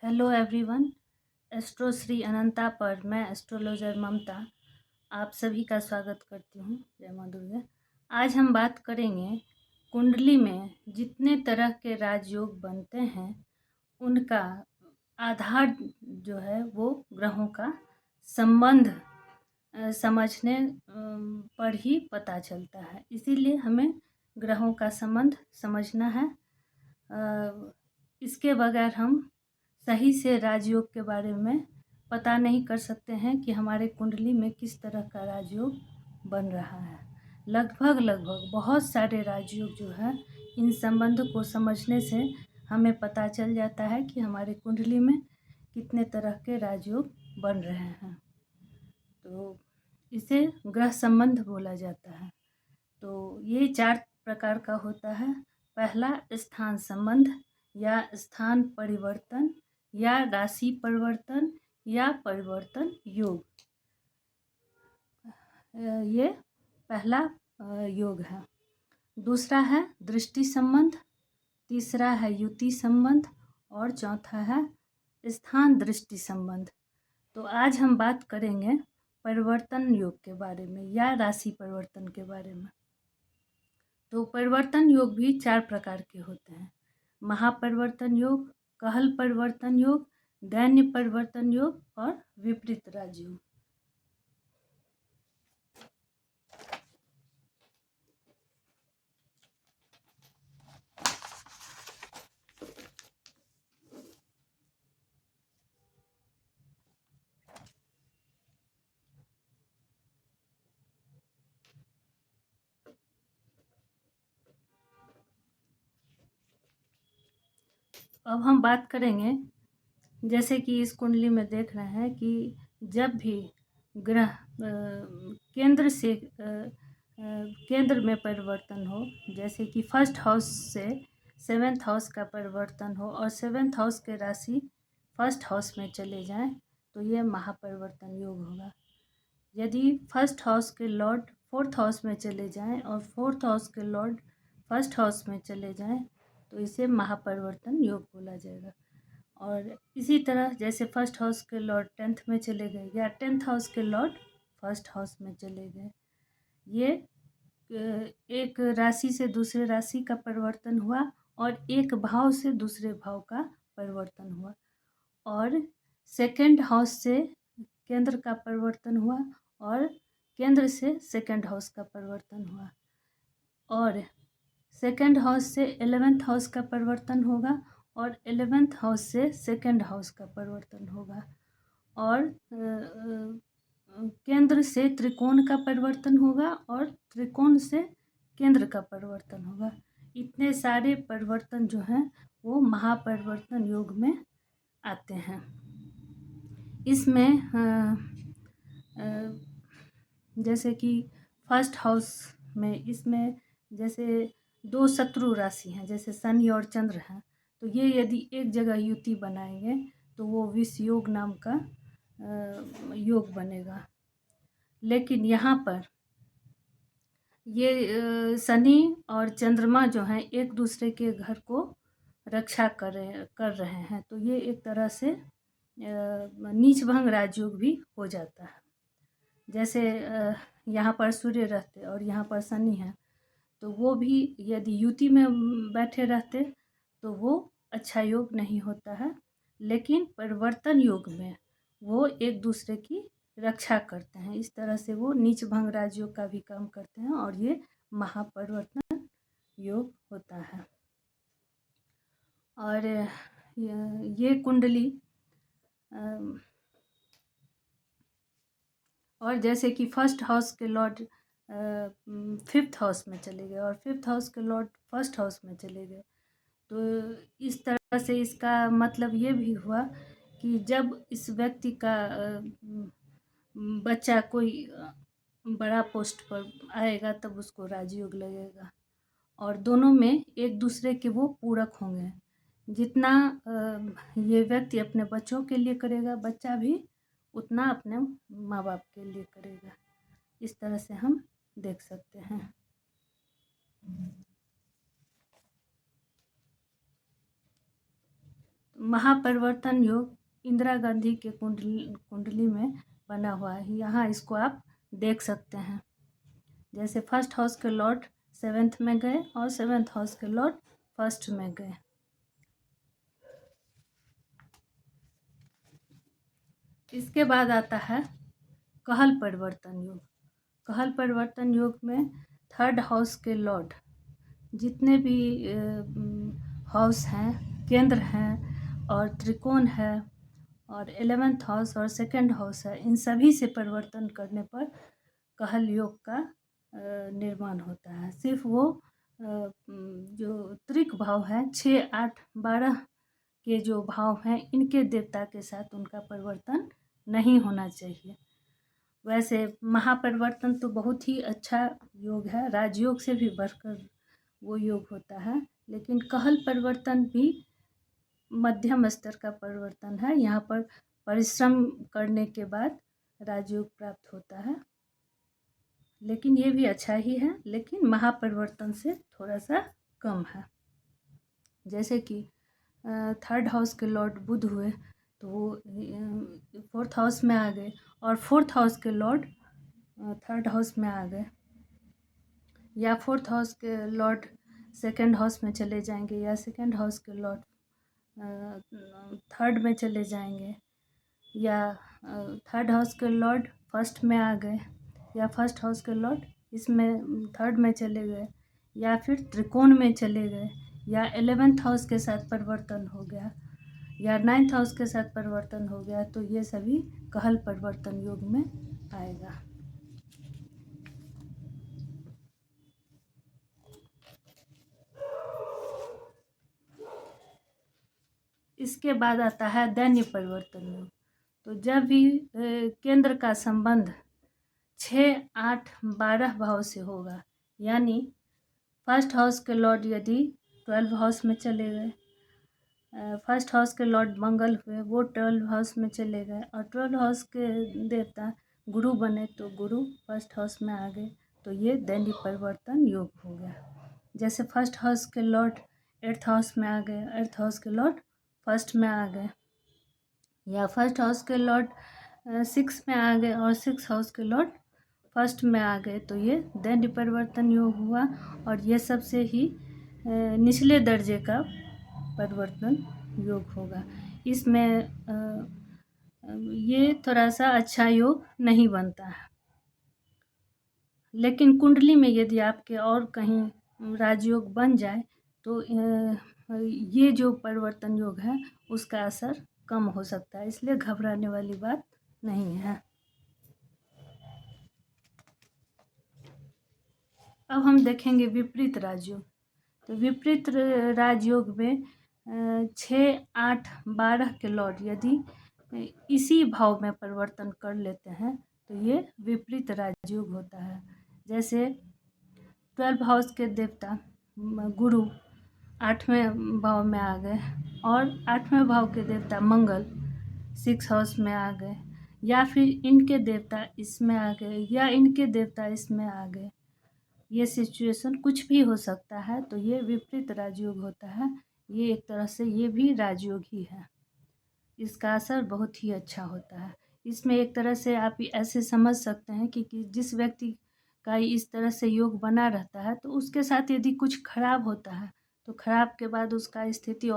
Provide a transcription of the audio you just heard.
Hello everyone. Astro Shri अनंता पर मैं astrologer ममता आप सभी का स्वागत करती हूँ। जय माँ दुर्गा। आज हम बात करेंगे कुंडली में जितने तरह के राजयोग बनते हैं उनका आधार जो है वो ग्रहों का संबंध समझने पर ही पता चलता है। इसीलिए हमें ग्रहों का संबंध समझना है। इसके बगैर हम सही से राजयोग के बारे में पता नहीं कर सकते हैं कि हमारे कुंडली में किस तरह का राजयोग बन रहा है। लगभग बहुत सारे राजयोग जो है इन संबंध को समझने से हमें पता चल जाता है कि हमारे कुंडली में कितने तरह के राजयोग बन रहे हैं। तो इसे ग्रह संबंध बोला जाता है। तो ये 4 प्रकार का होता है। पहला स्थान संबंध या स्थान परिवर्तन या राशि परिवर्तन या परिवर्तन योग। ये पहला योग है। दूसरा है दृष्टि संबंध, तीसरा है युति संबंध और चौथा है स्थान दृष्टि संबंध। तो आज हम बात करेंगे परिवर्तन योग के बारे में या राशि परिवर्तन के बारे में। तो परिवर्तन योग भी 4 प्रकार के होते हैं। महापरिवर्तन योग, कहल परिवर्तन योग, दैन्य परिवर्तन योग और विपरीत राजयोग। अब हम बात करेंगे, जैसे कि इस कुंडली में देख रहे हैं कि जब भी ग्रह केंद्र में परिवर्तन हो, जैसे कि फर्स्ट हाउस से 7th हाउस का परिवर्तन हो और 7th हाउस के राशि फर्स्ट हाउस में चले जाएं, तो ये महापरिवर्तन योग होगा। यदि फर्स्ट हाउस के लॉर्ड 4th हाउस में चले जाएं और 4th हाउस के लॉर्ड फर्स्ट हाउस में चले जाएं, तो इसे महापरिवर्तन योग बोला जाएगा। और इसी तरह जैसे फर्स्ट हाउस के लॉर्ड 10th में चले गए या 10th हाउस के लॉर्ड फर्स्ट हाउस में चले गए, ये एक राशि से दूसरे राशि का परिवर्तन हुआ और एक भाव से दूसरे भाव का परिवर्तन हुआ। और सेकंड हाउस से केंद्र का परिवर्तन हुआ और केंद्र से सेकंड हाउस का परिवर्तन हुआ और सेकंड हाउस से 11th हाउस का परिवर्तन होगा और 11th हाउस से सेकंड हाउस का परिवर्तन होगा और केंद्र से त्रिकोण का परिवर्तन होगा और त्रिकोण से केंद्र का परिवर्तन होगा। इतने सारे परिवर्तन जो हैं वो महापरिवर्तन योग में आते हैं। इसमें जैसे कि फर्स्ट हाउस में इसमें जैसे 2 शत्रु राशि हैं, जैसे शनि और चंद्र हैं, तो ये यदि एक जगह युति बनाएंगे तो वो विष योग नाम का योग बनेगा। लेकिन यहाँ पर ये शनि और चंद्रमा जो हैं एक दूसरे के घर को रक्षा कर रहे हैं, तो ये एक तरह से नीच भंग राजयोग भी हो जाता है। जैसे यहाँ पर सूर्य रहते और यहाँ पर शनि है, तो वो भी यदि युति में बैठे रहते तो वो अच्छा योग नहीं होता है। लेकिन परिवर्तन योग में वो एक दूसरे की रक्षा करते हैं। इस तरह से वो नीच भंग राजयोग का भी काम करते हैं और ये महापरिवर्तन योग होता है। और ये कुंडली और जैसे कि फर्स्ट हाउस के लॉर्ड 5th हाउस में चले गए और 5th हाउस के लॉर्ड फर्स्ट हाउस में चले गए, तो इस तरह से इसका मतलब ये भी हुआ कि जब इस व्यक्ति का बच्चा कोई बड़ा पोस्ट पर आएगा तब उसको राजयोग लगेगा और दोनों में एक दूसरे के वो पूरक होंगे। जितना ये व्यक्ति अपने बच्चों के लिए करेगा, बच्चा भी उतना अपने माँ बाप के लिए करेगा। इस तरह से हम देख सकते हैं। महापरिवर्तन योग इंदिरा गांधी के कुंडली में बना हुआ है। यहाँ इसको आप देख सकते हैं। जैसे फर्स्ट हाउस के लॉर्ड 7th में गए और 7th हाउस के लॉर्ड 1st में गए। इसके बाद आता है कहल परिवर्तन योग। कहल परिवर्तन योग में 3rd हाउस के लॉर्ड जितने भी हाउस हैं, केंद्र हैं और त्रिकोण है और 11th हाउस और 2nd हाउस है, इन सभी से परिवर्तन करने पर कहल योग का निर्माण होता है। सिर्फ वो जो त्रिक भाव है 6, 8, 12 के जो भाव हैं, इनके देवता के साथ उनका परिवर्तन नहीं होना चाहिए। वैसे महापरिवर्तन तो बहुत ही अच्छा योग है, राजयोग से भी बढ़कर वो योग होता है, लेकिन कहल परिवर्तन भी मध्यम स्तर का परिवर्तन है। यहाँ पर परिश्रम करने के बाद राजयोग प्राप्त होता है, लेकिन ये भी अच्छा ही है, लेकिन महापरिवर्तन से थोड़ा सा कम है। जैसे कि 3rd हाउस के लॉर्ड बुध हुए तो वो 4th हाउस में आ गए और 4th हाउस के लॉर्ड 3rd हाउस में आ गए, या 4th हाउस के लॉर्ड 2nd हाउस में चले जाएंगे, या 2nd हाउस के लॉर्ड 3rd में चले जाएंगे, या 3rd हाउस के लॉर्ड 1st में आ गए, या 1st हाउस के लॉर्ड इसमें 3rd में चले गए, या फिर त्रिकोण में चले गए, या 11th हाउस के साथ परिवर्तन हो गया, या 9th हाउस के साथ परिवर्तन हो गया, तो ये सभी कहल परिवर्तन योग में आएगा। इसके बाद आता है दैन्य परिवर्तन योग। तो जब भी केंद्र का संबंध 6, 8, 12 भाव से होगा, यानी 1st हाउस के लॉर्ड यदि 12 हाउस में चले गए, 1st हाउस के लॉर्ड मंगल हुए, वो 12 हाउस में चले गए, और 12 हाउस के देवता गुरु बने तो गुरु 1st हाउस में आ गए, तो ये दैन्य परिवर्तन योग हो गया। जैसे 1st हाउस के लॉर्ड 8th हाउस में आ गए, 8th हाउस के लॉर्ड 1st में आ गए, या 1st हाउस के लॉर्ड 6 में आ गए और 6th हाउस के लॉर्ड 1st में आ गए, तो ये दैन्य परिवर्तन योग हुआ। और ये सबसे ही निचले दर्जे का परिवर्तन योग होगा। इसमें ये थोड़ा सा अच्छा योग नहीं बनता है, लेकिन कुंडली में यदि आपके और कहीं राजयोग बन जाए तो ये जो परिवर्तन योग है उसका असर कम हो सकता है, इसलिए घबराने वाली बात नहीं है। अब हम देखेंगे विपरीत राजयोग। तो विपरीत राजयोग में 6, 8, 12 के लॉर्ड यदि इसी भाव में परिवर्तन कर लेते हैं तो ये विपरीत राजयोग होता है। जैसे 12 हाउस के देवता गुरु 8वें भाव में आ गए और 8वें भाव के देवता मंगल 6 हाउस में आ गए, या फिर इनके देवता इसमें आ गए, या इनके देवता इसमें आ गए। ये सिचुएशन कुछ भी हो सकता है, तो ये विपरीत राजयोग होता है। ये एक तरह से ये भी राजयोग ही है। इसका असर बहुत ही अच्छा होता है। इसमें एक तरह से आप ऐसे समझ सकते हैं कि जिस व्यक्ति का इस तरह से योग बना रहता है तो उसके साथ यदि कुछ खराब होता है तो खराब के बाद उसका स्थिति और